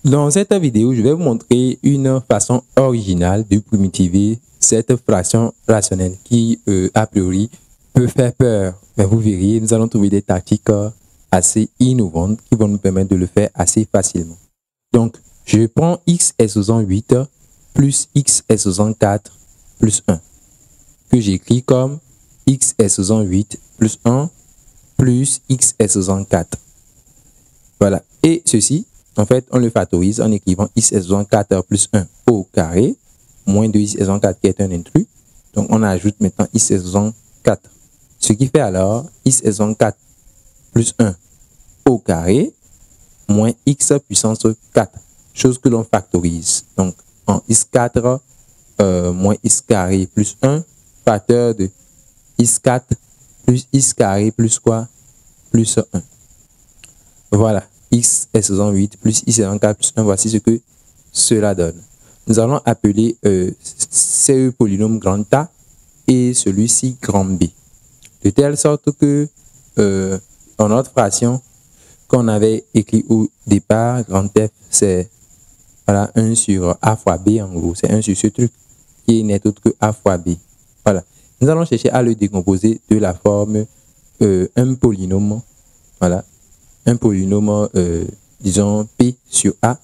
Dans cette vidéo, je vais vous montrer une façon originale de primitiver cette fraction rationnelle qui, a priori, peut faire peur. Mais vous verrez, nous allons trouver des tactiques assez innovantes qui vont nous permettre de le faire assez facilement. Donc, je prends x est 68 plus x est 64 plus 1, que j'écris comme x est 68 plus 1 plus x est 64. Voilà. Et ceci, en fait, on le factorise en écrivant x est 64 plus 1 au carré, moins 2x est 64 qui est un intrus. Donc, on ajoute maintenant x est 64. Ce qui fait alors x est 64 plus 1 au carré, moins x puissance 4. Chose que l'on factorise. Donc, en x4 moins x carré plus 1, facteur de x4 plus x carré plus quoi? Plus 1. Voilà, x est 68 plus x est 64 plus 1, voici ce que cela donne. Nous allons appeler ce polynôme grand A et celui-ci grand B. De telle sorte que dans notre fraction qu'on avait écrit au départ, grand F, c'est voilà, 1 sur A fois B en gros. C'est 1 sur ce truc qui n'est autre que A fois B. Voilà. Nous allons chercher à le décomposer de la forme un polynôme. Voilà. Un polynôme, disons, P sur A,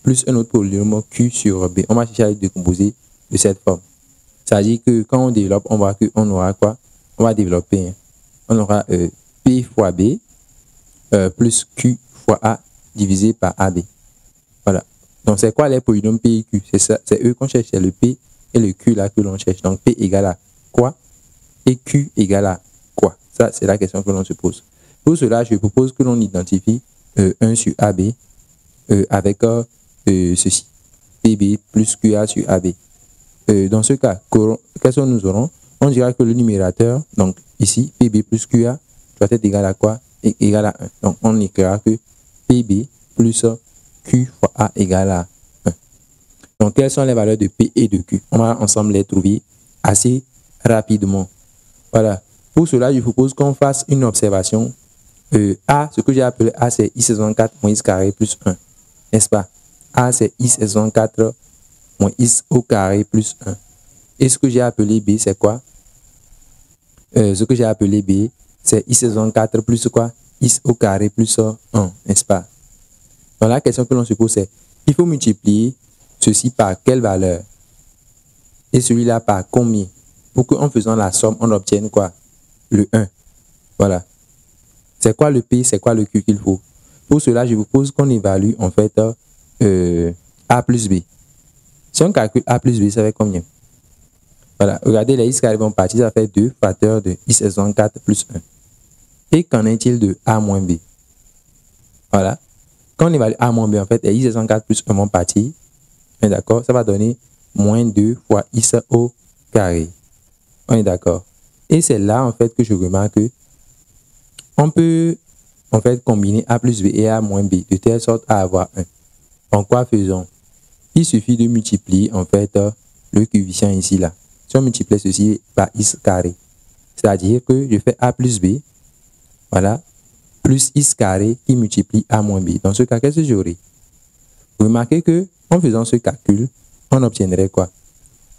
plus un autre polynôme Q sur B. On va chercher à le décomposer de cette forme. C'est-à-dire que quand on développe, on voit qu'on aura quoi? On va développer, hein. On aura P fois B plus Q fois A divisé par AB. Voilà. Donc, c'est quoi les polynômes P et Q? C'est ça, c'est eux qu'on cherche, c'est le P et le Q là que l'on cherche. Donc, P égale à quoi? Et Q égale à quoi? Ça, c'est la question que l'on se pose. Pour cela, je propose que l'on identifie 1 sur AB avec ceci. PB plus QA sur AB. Dans ce cas, qu'est-ce que nous aurons? On dira que le numérateur, donc ici, PB plus QA, doit être égal à quoi? Égal à 1. Donc, on écrira que PB plus Q fois A égale à 1. Donc, quelles sont les valeurs de P et de Q? On va ensemble les trouver assez rapidement. Voilà. Pour cela, je propose qu'on fasse une observation. A, ce que j'ai appelé A, c'est x est 64 moins x carré plus 1. N'est-ce pas? A, c'est x est 64 moins x au carré plus 1. Et ce que j'ai appelé B, c'est quoi? Ce que j'ai appelé B, c'est x est 64 plus quoi? X au carré plus 1, n'est-ce pas? Donc la question que l'on se pose, c'est il faut multiplier ceci par quelle valeur? Et celui-là par combien? Pour qu'en faisant la somme, on obtienne quoi? Le 1. Voilà. C'est quoi le P, c'est quoi le Q qu'il faut? Pour cela, je vous propose qu'on évalue en fait A plus B. Si on calcule A plus B, ça fait combien? Voilà, regardez, les x carrés vont partir, ça fait 2 facteurs de x est 64 plus 1. Et qu'en est-il de A moins B? Voilà. Quand on évalue A moins B, en fait, les x est 64 plus 1 vont partir. D'accord? Ça va donner moins 2 fois x au carré. On est d'accord? Et c'est là, en fait, que je remarque que on peut en fait combiner A plus B et A moins B de telle sorte à avoir 1. En quoi faisons? Il suffit de multiplier en fait le coefficient ici là. Si on multiplie ceci par x carré, c'est-à-dire que je fais A plus B, voilà, plus x carré qui multiplie A moins B. Dans ce cas, qu'est-ce que j'aurai? Remarquez que en faisant ce calcul, on obtiendrait quoi?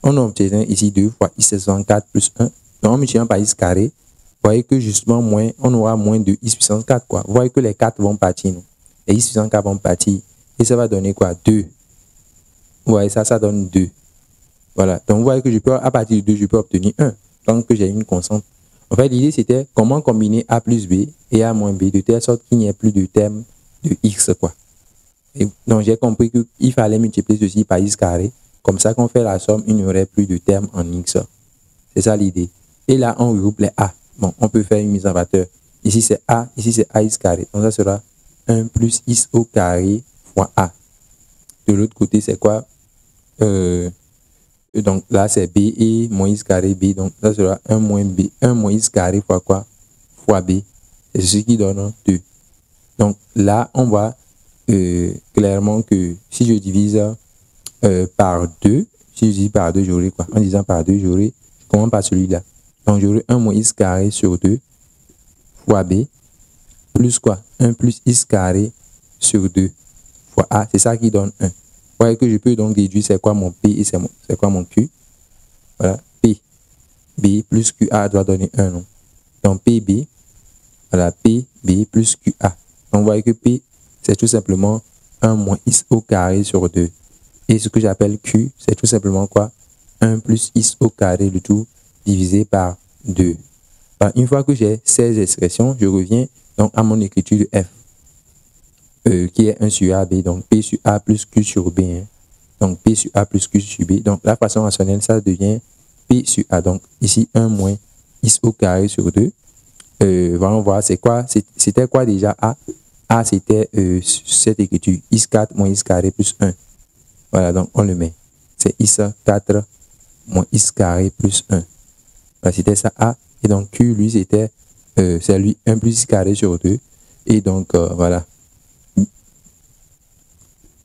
On obtiendrait ici 2 fois x est 64 plus 1. Donc en multipliant par x carré, vous voyez que justement, on aura moins de x puissance 4. Quoi. Vous voyez que les 4 vont partir. Non? Les x puissance 4 vont partir. Et ça va donner quoi? 2. Vous voyez ça, ça donne 2. Voilà. Donc, vous voyez que je peux, à partir de 2, je peux obtenir 1. Donc, que j'ai une constante. En fait, l'idée, c'était comment combiner A plus B et A moins B de telle sorte qu'il n'y ait plus de terme de x. Quoi. Et donc, j'ai compris qu'il fallait multiplier ceci par x carré. Comme ça, quand on fait la somme, il n'y aurait plus de terme en x. C'est ça l'idée. Et là, on regroupe les A. Bon, on peut faire une mise en valeur. Ici, c'est A. Ici, c'est AX carré. Donc, ça sera 1 plus x au carré fois A. De l'autre côté, c'est quoi? Donc, là, c'est B et moins x carré B. Donc, ça sera 1 moins B. 1 moins x carré fois quoi? Fois B. C'est ce qui donne 2. Donc, là, on voit clairement que si je divise par 2, si je divise par 2, j'aurai quoi? En disant par 2, j'aurai, je commence par celui-là. Donc, j'aurai 1 moins x carré sur 2 fois B plus quoi? 1 plus x carré sur 2 fois fois A, c'est ça qui donne 1. Vous voyez que je peux donc déduire c'est quoi mon P et c'est quoi mon Q. Voilà, P, B plus QA doit donner 1, non? Donc PB, voilà, PB plus QA. Donc vous voyez que P, c'est tout simplement 1 moins X au carré sur 2. Et ce que j'appelle Q, c'est tout simplement quoi? 1 plus X au carré, le tout divisé par 2. Alors, une fois que j'ai ces expressions, je reviens donc à mon écriture de F, qui est 1 sur AB, donc P sur A plus Q sur B. Hein. Donc P sur A plus Q sur B. Donc la façon rationnelle, ça devient P sur A. Donc ici, 1 moins X au carré sur 2. Voyons voir, c'est quoi? C'était quoi déjà A? A, c'était cette écriture, X4 moins X carré plus 1. Voilà, donc on le met. C'est X4 moins X carré plus 1. Voilà, c'était ça A. Et donc Q, lui, c'était, c'est lui 1 plus X carré sur 2. Et donc, voilà.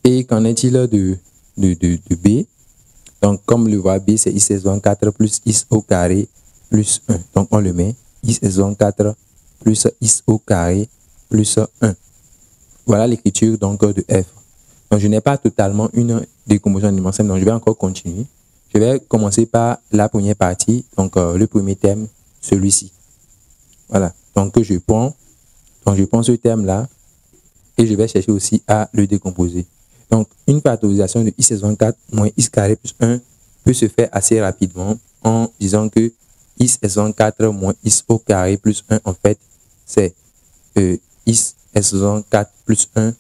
Et qu'en est-il de B? Donc, comme le voit B, c'est X + 4 plus X au carré plus 1. Donc, on le met. X + 4 plus X au carré plus 1. Voilà l'écriture donc de F. Donc, je n'ai pas totalement une décomposition dimensionnelle. Donc, je vais encore continuer. Je vais commencer par la première partie, donc le premier terme, celui-ci. Voilà. Donc, je prends ce terme-là et je vais chercher aussi à le décomposer. Donc, une factorisation de X + 4 moins X carré plus 1 peut se faire assez rapidement en disant que X + 4 moins X au carré plus 1, en fait, c'est X + 4 plus 1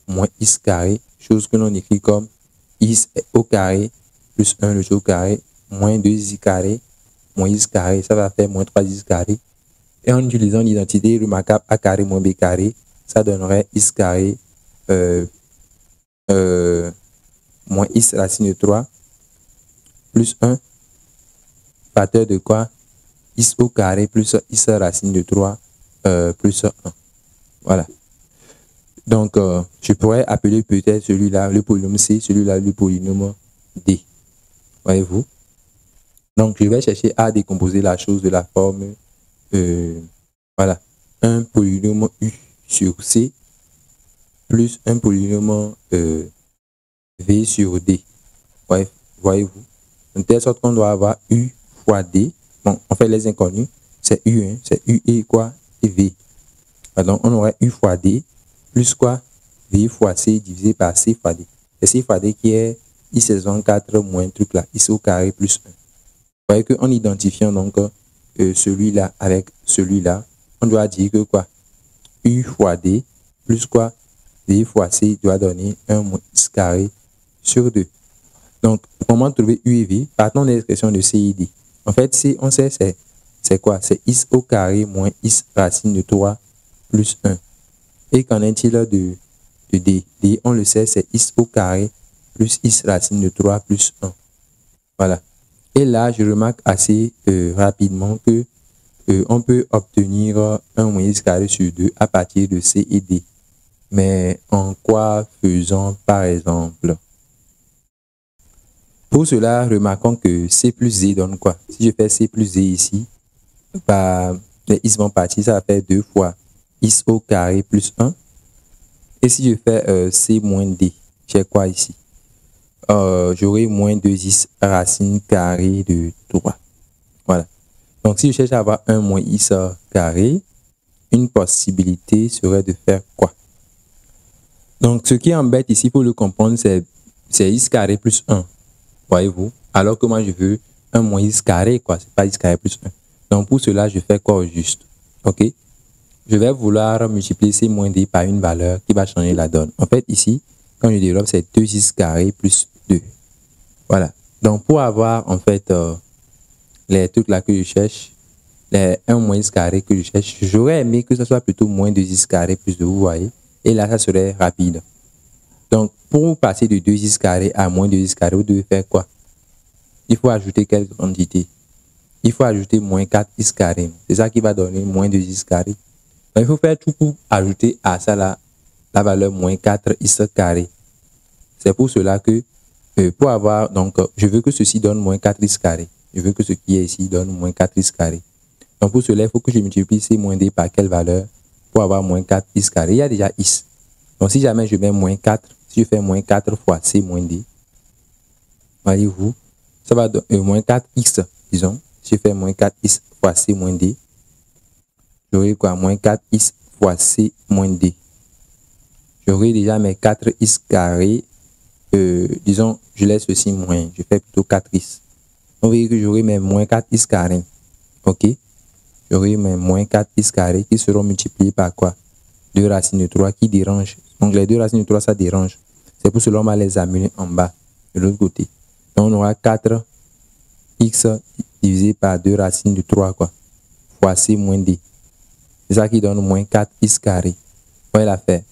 moins X carré, chose que l'on écrit comme X au carré plus 1 le tout au carré, moins 2X carré, moins X carré, ça va faire moins 3X carré. Et en utilisant l'identité remarquable A carré moins B carré, ça donnerait X carré moins X racine de 3 plus 1 facteur de quoi? X au carré plus X racine de 3 plus 1. Voilà. Donc, je pourrais appeler peut-être celui-là le polynôme C, celui-là le polynôme D. Voyez-vous? Donc, je vais chercher à décomposer la chose de la forme, voilà, un polynôme U sur C plus un polynôme V sur D. Voyez-vous? De telle sorte qu'on doit avoir U fois D. Bon, on fait les inconnus. C'est U, hein, c'est U et quoi? Et V. Donc, on aurait U fois D plus quoi? V fois C divisé par C fois D. Et C fois D qui est X + 4 moins truc là, X au carré plus 1. Vous voyez qu'en identifiant donc celui-là avec celui-là, on doit dire que quoi? U fois D plus quoi? V fois C doit donner 1 moins X carré sur 2. Donc, comment trouver U et V? Partons de l'expression de C et D. En fait, C, on sait c'est quoi? C'est X au carré moins X racine de 3 plus 1. Et qu'en est-il de D? D, on le sait, c'est X au carré plus X racine de 3 plus 1. Voilà. Et là, je remarque assez rapidement que on peut obtenir 1 moins X carré sur 2 à partir de C et D. Mais en quoi faisant par exemple? Pour cela, remarquons que C plus Z donne quoi? Si je fais C plus Z ici, bah, les X vont partir, ça va faire 2 fois X au carré plus 1. Et si je fais C moins D, j'ai quoi ici? J'aurai moins 2X racine carrée de 3. Voilà. Donc, si je cherche à avoir 1 moins X carré, une possibilité serait de faire quoi? Donc, ce qui embête ici, pour le comprendre, c'est X carré plus 1. Voyez-vous? Alors que moi, je veux 1 moins X carré, quoi. C'est pas X carré plus 1. Donc, pour cela, je fais quoi au juste? OK? Je vais vouloir multiplier C moins D par une valeur qui va changer la donne. En fait, ici, quand je développe, c'est 2X carré plus 2. Voilà. Donc, pour avoir, en fait, les trucs là que je cherche, les 1 moins X carré que je cherche, j'aurais aimé que ce soit plutôt moins 2X carré plus 2, vous voyez? Et là, ça serait rapide. Donc, pour passer de 2X carré à moins 2X carré, vous devez faire quoi? Il faut ajouter quelle quantité? Il faut ajouter moins 4X carré. C'est ça qui va donner moins 2X carré. Donc, il faut faire tout pour ajouter à ça la valeur moins 4X carré. C'est pour cela que, pour avoir, donc, je veux que ceci donne moins 4X carré. Je veux que ce qui est ici donne moins 4X carré. Donc, pour cela, il faut que je multiplie C moins D par quelle valeur pour avoir moins 4X carré? Il y a déjà X. Donc, si jamais je mets moins 4, si je fais moins 4 fois C moins D, voyez-vous, ça va donner moins 4x, disons. Si je fais moins 4x fois C moins D, j'aurai quoi? Moins 4x fois C moins D. J'aurai déjà mes 4x carrés. Disons, je laisse ceci moins. Je fais plutôt 4x. On veut dire que j'aurai mes moins 4x carrés. OK? J'aurai mes moins 4x carrés qui seront multipliés par quoi? 2 racines de 3 qui dérangent. Donc, les 2 racines de 3, ça dérange. C'est pour cela qu'on va les amener en bas, de l'autre côté. Donc, on aura 4x divisé par 2 racines de 3, quoi, fois C moins D. C'est ça qui donne moins 4x carré. Vous voyez l'affaire?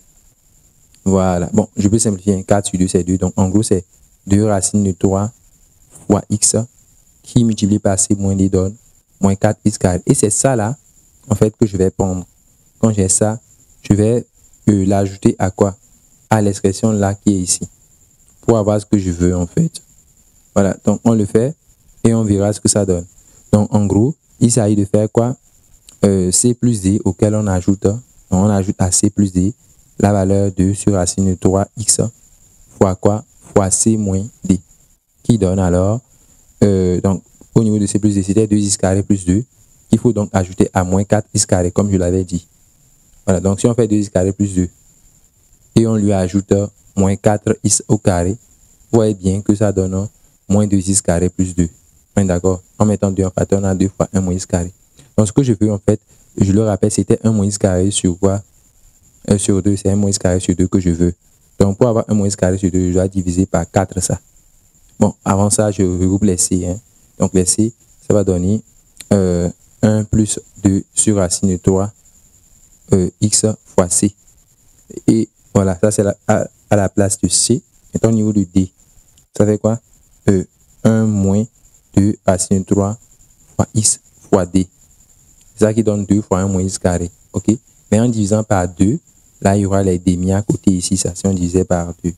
Voilà. Bon, je peux simplifier. 4 sur 2, c'est 2. Donc, en gros, c'est 2 racines de 3 fois x qui multiplié par C moins D donne moins 4x carré. Et c'est ça là, en fait, que je vais prendre. Quand j'ai ça, je vais l'ajouter à quoi? À l'expression là qui est ici. Pour avoir ce que je veux, en fait. Voilà. Donc, on le fait et on verra ce que ça donne. Donc, en gros, il s'agit de faire quoi? C plus D auquel on ajoute à C plus D la valeur de sur racine de 3x fois quoi? Fois C moins D. Qui donne alors, donc, au niveau de C plus D, c'était 2x carré plus 2. Il faut donc ajouter à moins 4x carré, comme je l'avais dit. Voilà, donc si on fait 2x carré plus 2 et on lui ajoute moins 4x au carré, vous voyez bien que ça donne moins 2x carré plus 2. D'accord? En mettant 2 en facteur, on a 2 fois 1 moins x carré. Donc, ce que je veux, en fait, je le rappelle, c'était 1 moins x carré sur quoi? Sur 2, c'est 1 moins x carré sur 2 que je veux. Donc, pour avoir 1 moins x carré sur 2, je dois diviser par 4 ça. Bon, avant ça, je regroupe les C. Hein. Donc, les C, ça va donner 1 plus 2 sur racine de 3 x fois C. Et voilà, ça c'est à la place de C. Et au niveau de D, ça fait quoi? 1 moins 2 racine de 3 fois x fois D. C'est ça qui donne 2 fois 1 moins x carré. OK? Mais en divisant par 2, là, il y aura les demi à côté ici. Ça, si on divisait par 2.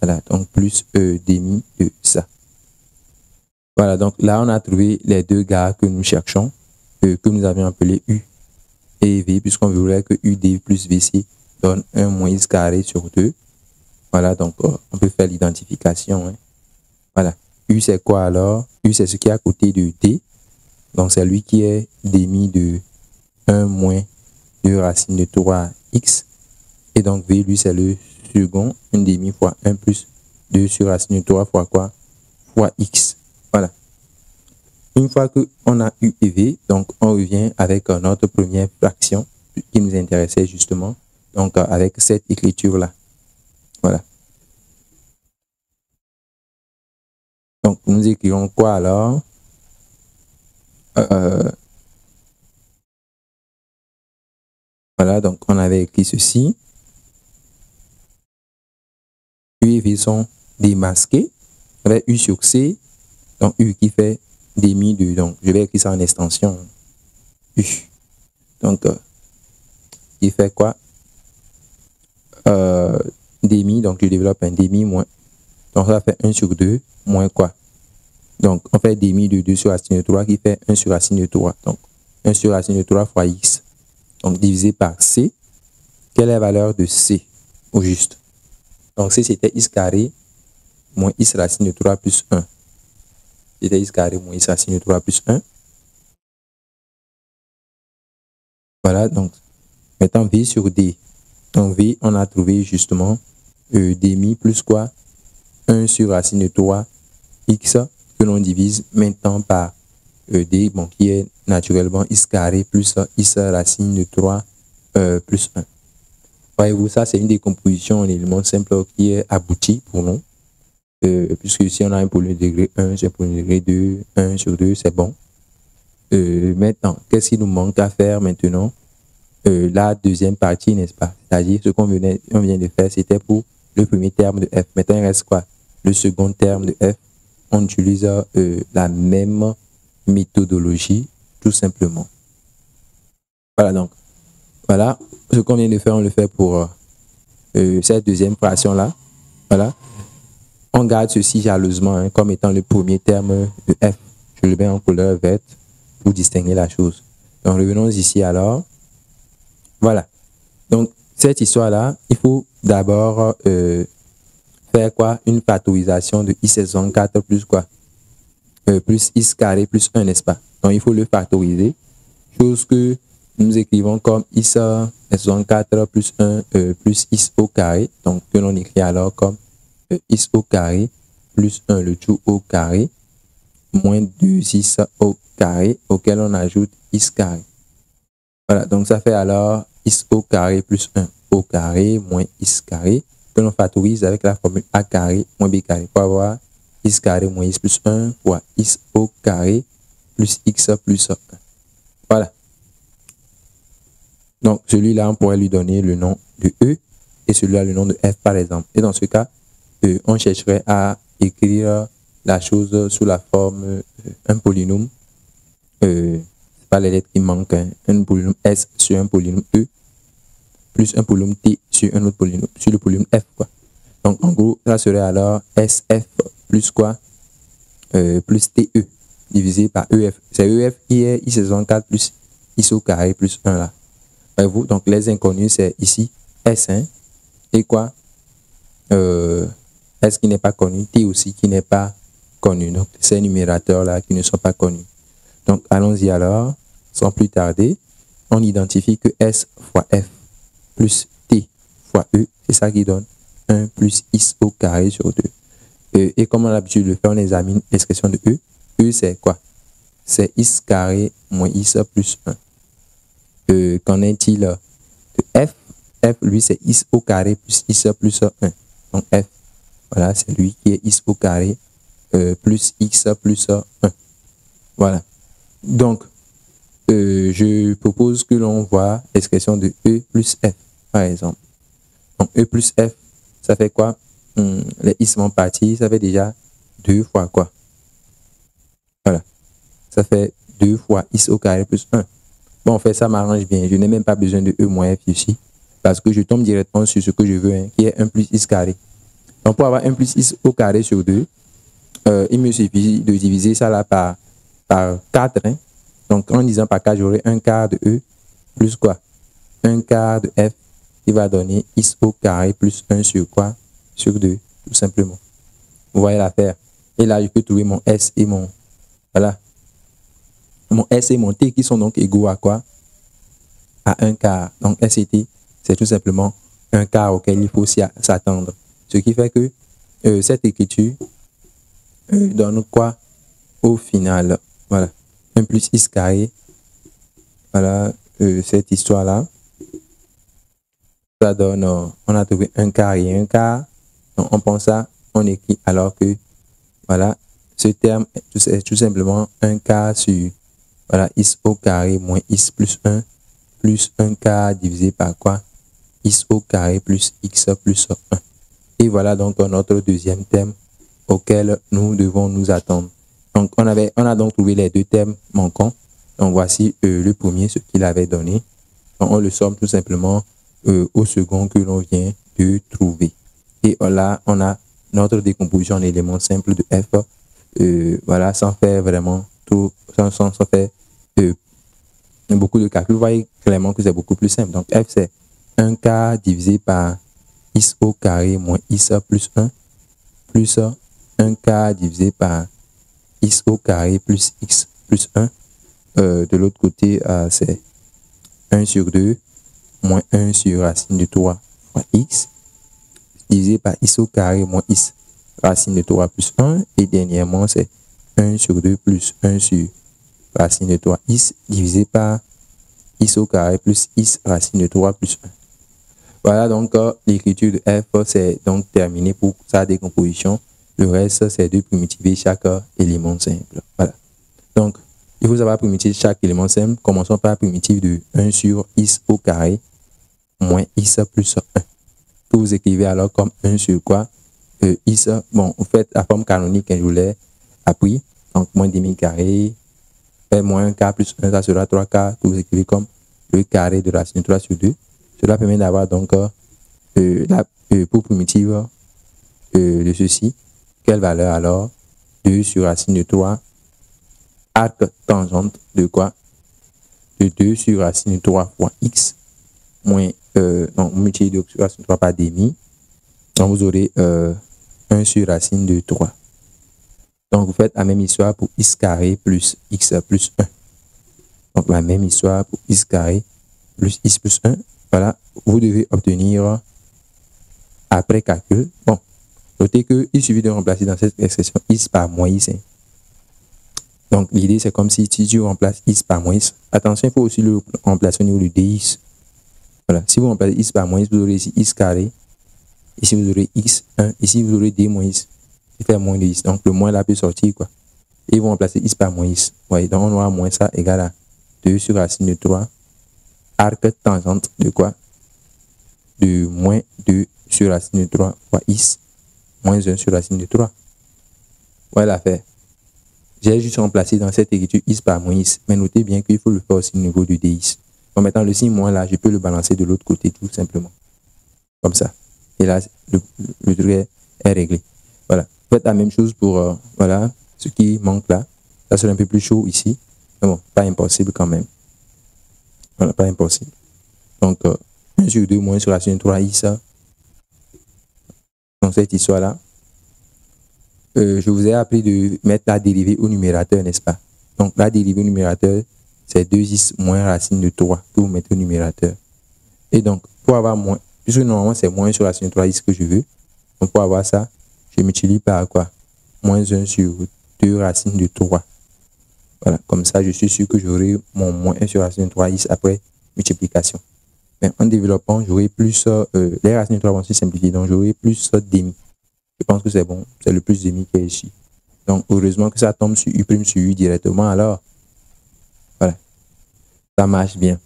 Voilà, donc plus demi de ça. Voilà, donc là, on a trouvé les deux gars que nous cherchons, que nous avions appelés U et V, puisqu'on voulait que UD plus VC donne 1 moins x carré sur 2. Voilà, donc on peut faire l'identification. Hein. Voilà. U, c'est quoi alors? U, c'est ce qui est à côté de D. Donc, c'est lui qui est demi de 1 moins 2 racine de 3x. Et donc, V, lui, c'est le second, 1 demi fois 1 plus 2 sur racine de 3 fois quoi? Fois x. Voilà. Une fois qu'on a U et V, donc on revient avec notre première fraction qui nous intéressait justement. Donc, avec cette écriture-là. Voilà. Donc, nous écrivons quoi alors? Voilà, donc on avait écrit ceci. U et V sont démasqués. Avec U sur C, donc U qui fait demi de, donc je vais écrire ça en extension. U. Donc, il fait quoi? Demi, donc je développe un demi moins. Donc ça fait 1 sur 2 moins quoi? Donc on fait demi de 2 sur racine de 3 qui fait 1 sur racine de 3. Donc 1 sur racine de 3 fois x. Donc divisé par C. Quelle est la valeur de C au juste? Donc C c'était x carré moins x racine de 3 plus 1. C'était x carré moins x racine de 3 plus 1. Voilà, donc maintenant V sur D. Donc V, on a trouvé justement demi plus quoi? 1 sur racine de 3 x que l'on divise maintenant par D, bon, qui est naturellement x carré plus x racine de 3 plus 1. Voyez-vous, ça c'est une décomposition en éléments simples qui est aboutie pour nous. Puisque si on a un polynôme de degré 1, c'est un polynôme de degré 2, 1 sur 2, c'est bon. Maintenant, qu'est-ce qu'il nous manque à faire maintenant? La deuxième partie, n'est-ce pas? C'est-à-dire, ce qu'on vient de faire, c'était pour le premier terme de f. Maintenant, il reste quoi? Le second terme de f. On utilise la même méthodologie, tout simplement. Voilà, donc, voilà, ce qu'on vient de faire, on le fait pour cette deuxième fraction-là. Voilà. On garde ceci jalousement hein, comme étant le premier terme de f. Je le mets en couleur verte pour distinguer la chose. Donc, revenons ici alors. Voilà. Donc, cette histoire-là, il faut d'abord faire quoi? Une factorisation de I64 plus quoi? Plus X carré plus 1, n'est-ce pas? Donc, il faut le factoriser. Chose que nous écrivons comme I64 plus 1 plus X au carré. Donc, que l'on écrit alors comme X au carré plus 1 le tout au carré moins 2X au carré auquel on ajoute X carré. Voilà, donc ça fait alors X au carré plus 1 au carré moins X carré que l'on factorise avec la formule A carré moins B carré pour avoir X carré moins X plus 1 fois X au carré plus X plus 1. Voilà. Donc, celui-là, on pourrait lui donner le nom de E et celui-là, le nom de F, par exemple. Et dans ce cas, on chercherait à écrire la chose sous la forme un polynôme. C'est pas les lettres qui manquent. Hein. Un polynôme S sur un polynôme E plus un polynôme T sur un autre polynôme, sur le polynôme F, quoi. Donc, en gros, ça serait alors SF plus quoi? Plus TE divisé par EF. C'est EF qui est I64 plus X au carré plus 1 là. Voyez-vous, donc les inconnus, c'est ici S1 et quoi? S qui n'est pas connu, T aussi qui n'est pas connu. Donc, ces numérateurs là qui ne sont pas connus. Donc, allons-y alors, sans plus tarder. On identifie que S fois F plus T fois E, c'est ça qui donne 1 plus X au carré sur 2. Et comme on a l'habitude de le faire, on examine l'expression de E. E, c'est quoi? C'est X carré moins X plus 1. Qu'en est-il de F? F, lui, c'est X au carré plus X plus 1. Donc, F, voilà, c'est lui qui est X au carré plus X plus 1. Voilà. Donc, je propose que l'on voit l'expression de E plus F, par exemple. Donc, E plus F, ça fait quoi? Les X vont partir, ça fait déjà 2 fois quoi? Voilà. Ça fait 2 fois X au carré plus 1. Bon, en fait, ça m'arrange bien. Je n'ai même pas besoin de E moins F ici, parce que je tombe directement sur ce que je veux, hein, qui est 1 plus X carré. Donc, pour avoir 1 plus X au carré sur 2, il me suffit de diviser ça là par 4. Hein. Donc, en disant par 4, j'aurai 1 quart de E plus quoi? 1 quart de F qui va donner X au carré plus 1 sur quoi? Sur 2, tout simplement. Vous voyez l'affaire. Et là, je peux trouver mon S et mon... Voilà. Mon S et mon T qui sont donc égaux à quoi? À 1 quart. Donc, S et T, c'est tout simplement 1 quart auquel il faut s'attendre. Ce qui fait que cette écriture donne quoi? Au final, voilà. 1 plus X carré. Voilà, cette histoire-là. Ça donne, on a trouvé 1 quart et 1 quart. Donc, on pense ça, on écrit alors que, voilà, ce terme, c'est tout simplement 1 quart sur, voilà, X au carré moins X plus 1 quart divisé par quoi? X au carré plus X plus 1. Et voilà donc notre deuxième terme auquel nous devons nous attendre. Donc, on a donc trouvé les deux termes manquants. Donc, voici le premier, ce qu'il avait donné. Donc, on le somme tout simplement au second que l'on vient de trouver. Et là, on a notre décomposition en éléments simples de F. Voilà, sans faire vraiment tout, sans faire beaucoup de calculs. Vous voyez clairement que c'est beaucoup plus simple. Donc, F, c'est 1 quart divisé par X au carré moins X plus 1 plus 1 quart divisé par X au carré plus X plus 1. De l'autre côté, c'est 1 sur 2 moins 1 sur racine de 3 fois X divisé par X au carré moins X racine de 3 plus 1. Et dernièrement, c'est 1 sur 2 plus 1 sur racine de 3 X divisé par X au carré plus X racine de 3 plus 1. Voilà donc l'écriture de F, c'est donc terminé pour sa décomposition. Le reste, c'est de primitiver chaque élément simple. Voilà. Donc, il faut savoir primitiver chaque élément simple. Commençons par primitive de 1 sur X au carré moins X plus 1. Que vous écrivez alors comme 1 sur quoi? X, bon, vous faites la forme canonique que je vous l'ai appris. Donc, moins demi carré, moins 1 quart plus 1, ça sera 3 quarts. Que vous écrivez comme le carré de racine de 3 sur 2. Cela permet d'avoir donc pour primitive de ceci. Quelle valeur alors? 2 sur racine de 3 arc tangente de quoi? De 2 sur racine de 3 fois X moins donc multiplié de 2 sur racine de 3 par demi. Donc vous aurez 1 sur racine de 3. Donc, vous faites la même histoire pour x carré plus x plus 1. Donc, la même histoire pour x carré plus x plus 1. Voilà, vous devez obtenir, après calcul, bon, notez qu'il suffit de remplacer dans cette expression x par moins x. Donc, l'idée, c'est comme si tu remplaces x par moins x. Attention, il faut aussi le remplacer au niveau du dx. Voilà, si vous remplacez x par moins x, vous aurez ici x carré. Ici, vous aurez x1. Ici, vous aurez d moins x. Qui fait moins de x. Donc, le moins là peut sortir, quoi. Et vous remplacez x par moins x. Ouais, donc, on aura moins ça égale à 2 sur racine de 3. Arc tangente de quoi? De moins 2 sur racine de 3 fois x. Moins 1 sur racine de 3. Voilà l'affaire. J'ai juste remplacé dans cette écriture x par moins x. Mais notez bien qu'il faut le faire aussi au niveau du dx. En mettant le signe moins là, je peux le balancer de l'autre côté tout simplement. Comme ça. Et là, le truc est réglé. Voilà. Faites la même chose pour voilà, ce qui manque là. Ça serait un peu plus chaud ici. Mais bon, pas impossible quand même. Voilà, pas impossible. Donc, 1 sur 2 moins sur racine de 3x. Dans cette histoire-là, je vous ai appelé de mettre la dérivée au numérateur, n'est-ce pas? Donc, la dérivée au numérateur, c'est 2x moins racine de 3 que vous mettez au numérateur. Et donc, pour avoir moins, puisque normalement, c'est moins 1 sur racine de 3x que je veux. Donc, pour avoir ça, je multiplie par quoi? Moins 1 sur 2 racine de 3. Voilà, comme ça, je suis sûr que j'aurai mon moins 1 sur racine de 3x après multiplication. Mais en développant, j'aurai plus, les racines de 3 vont se simplifier, donc j'aurai plus demi. Je pense que c'est bon, c'est le plus demi qui est ici. Donc, heureusement que ça tombe sur U' sur U directement, alors, voilà, ça marche bien.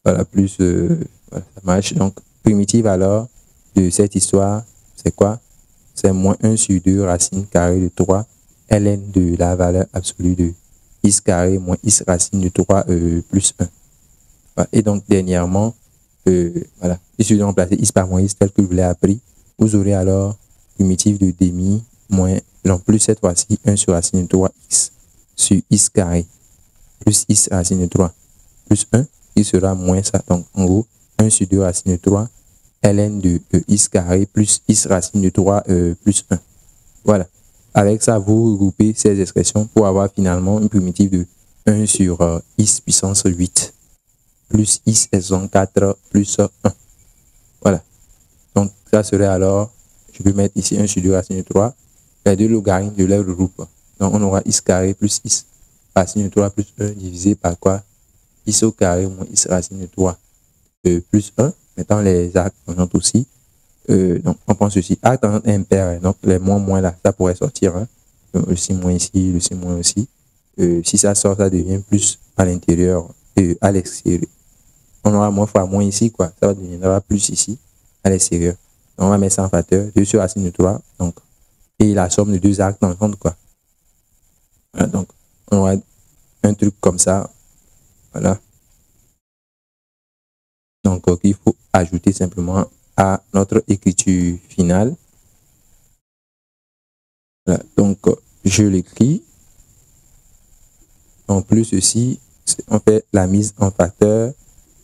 Voilà, plus, voilà, ça marche. Donc, primitive alors de cette histoire, c'est quoi? C'est moins 1 sur 2 racine carrée de 3 ln de la valeur absolue de x carré moins x racine de 3 plus 1. Voilà. Et donc, dernièrement, voilà, il suffit de remplacer x par moins x tel que je vous l'ai appris. Vous aurez alors primitive de demi moins, non plus cette fois-ci 1 sur racine de 3x sur x carré plus x racine de 3 plus 1 qui sera moins ça. Donc, en gros, 1 sur 2 racine de 3 ln de x carré plus x racine de 3 plus 1. Voilà. Avec ça, vous regroupez ces expressions pour avoir finalement une primitive de 1 sur x puissance 8 plus x elles 4 plus 1. Voilà. Donc, ça serait alors, je peux mettre ici 1 sur 2 racine de 3. Les deux logarithmes, je les regroupe. Donc, on aura x carré plus x racine de 3 plus 1 divisé par quoi? X au carré moins x racine de 3 plus 1. Mettant les arcs tangentes aussi. Donc, on prend ceci. Arc tangente impair. Donc, les moins là, ça pourrait sortir. Hein. Le signe moins ici, le signe moins aussi. Si ça sort, ça devient plus à l'intérieur et à l'extérieur. On aura moins fois moins ici, quoi. Ça deviendra plus ici, à l'extérieur. On va mettre ça en facteur. 2 sur racine de 3. Donc, et la somme de deux arcs tangentes, quoi. Voilà, donc, on aura un truc comme ça. Voilà. Donc, il faut ajouter simplement à notre écriture finale. Voilà. Donc, je l'écris. En plus, ceci, on fait la mise en facteur.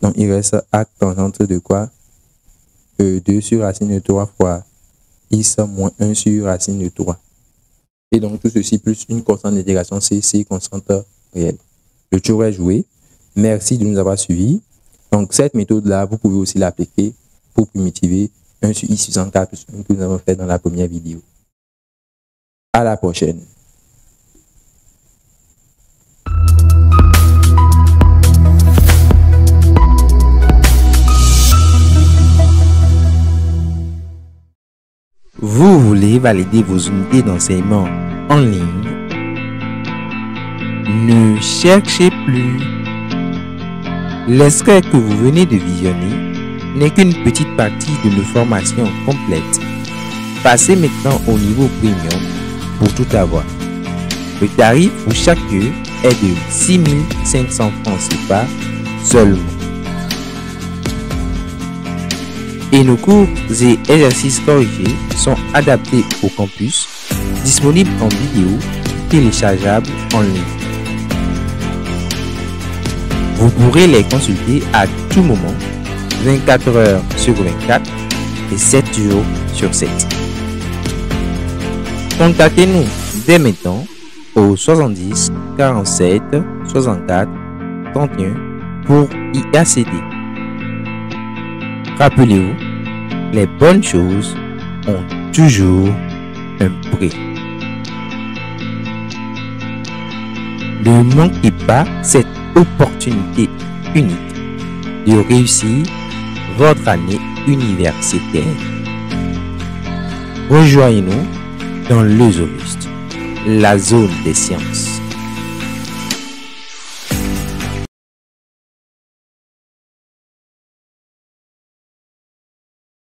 Donc, il reste arc tangente de quoi? 2 sur racine de 3 fois x moins 1 sur racine de 3. Et donc, tout ceci plus une constante d'intégration C, constante réelle. Le tour est joué. Merci de nous avoir suivis. Donc, cette méthode-là, vous pouvez aussi l'appliquer pour primitiver 1 sur x puissance 4 plus 1 que nous avons fait dans la première vidéo. À la prochaine. Vous voulez valider vos unités d'enseignement en ligne? Ne cherchez plus. L'extrait que vous venez de visionner n'est qu'une petite partie de nos formations complètes. Passez maintenant au niveau premium pour tout avoir. Le tarif pour chaque heure est de 6 500 francs CFA seulement. Et nos cours et exercices corrigés sont adaptés au campus, disponibles en vidéo, téléchargeables en ligne. Vous pourrez les consulter à tout moment, 24 heures sur 24 et 7 jours sur 7. Contactez-nous dès maintenant au 70 47 64 31 pour y accéder. Rappelez-vous, les bonnes choses ont toujours un prix. Ne manquez pas cette opportunité unique de réussir votre année universitaire. Rejoignez-nous dans l'Eusoruste, la zone des sciences.